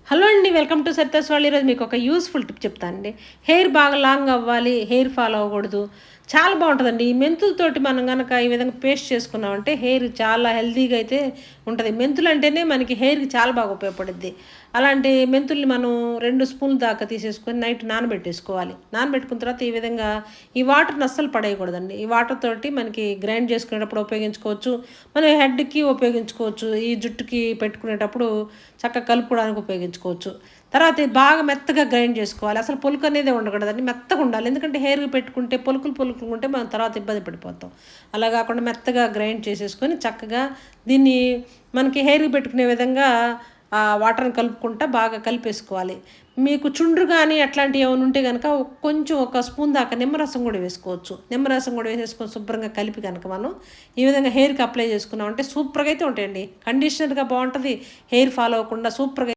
Hello అండి, welcome to Saritha's వాళ్ళు. ఈరోజు మీకు ఒక యూస్ఫుల్ టిప్ చెప్తానండి. హెయిర్ బాగా లాంగ్ అవ్వాలి, హెయిర్ ఫాల్ అవ్వకూడదు. చాలా బాగుంటుందండి. ఈ మెంతులతోటి మనం గనక ఈ విధంగా పేస్ట్ చేసుకున్నామంటే హెయిర్ చాలా హెల్తీగా అయితే ఉంటుంది. మెంతులు అంటేనే మనకి హెయిర్కి చాలా బాగా ఉపయోగపడుద్ది. అలాంటి మెంతుల్ని మనం 2 స్పూన్లు దాకా తీసేసుకొని నైట్ నానబెట్టేసుకోవాలి. నానబెట్టుకున్న తర్వాత ఈ విధంగా ఈ వాటర్ని అస్సలు పడేయకూడదండి. ఈ వాటర్ తోటి మనకి గ్రైండ్ చేసుకునేటప్పుడు ఉపయోగించుకోవచ్చు. మనం హెడ్కి ఉపయోగించుకోవచ్చు. ఈ జుట్టుకి పెట్టుకునేటప్పుడు చక్కగా కలుపుకోవడానికి ఉపయోగించుకోవచ్చు. తర్వాత ఇది బాగా మెత్తగా గ్రైండ్ చేసుకోవాలి. అసలు పొలుకు అనేదే ఉండకూడదండి. మెత్తగా ఉండాలి. ఎందుకంటే హెయిర్‌కి పెట్టుకుంటే పొలుకులు ఉంటే మనం తర్వాత ఇబ్బంది పడిపోతాం. అలా కాకుండా మెత్తగా గ్రైండ్ చేసేసుకొని చక్కగా దీన్ని మనకి హెయిర్‌కి పెట్టుకునే విధంగా వాటర్‌ని కలుపుకుంటా బాగా కలిపేసుకోవాలి. మీకు చుండ్రు గానీ అట్లాంటివి ఏమైనా ఉంటే గనక కొంచెం ఒక స్పూన్ దాకా నిమ్మరసం కూడా వేసుకోవచ్చు. నిమ్మరసం కూడా వేసేసుకొని శుభ్రంగా కలిపి గనక మనం ఈ విధంగా హెయిర్‌కి అప్లై చేసుకున్నామంటే సూపర్‌గా అయితే ఉంటాయండి. కండిషనర్‌గా బావుంటది. హెయిర్ ఫాల్ అవ్వకుండా సూపర్‌గా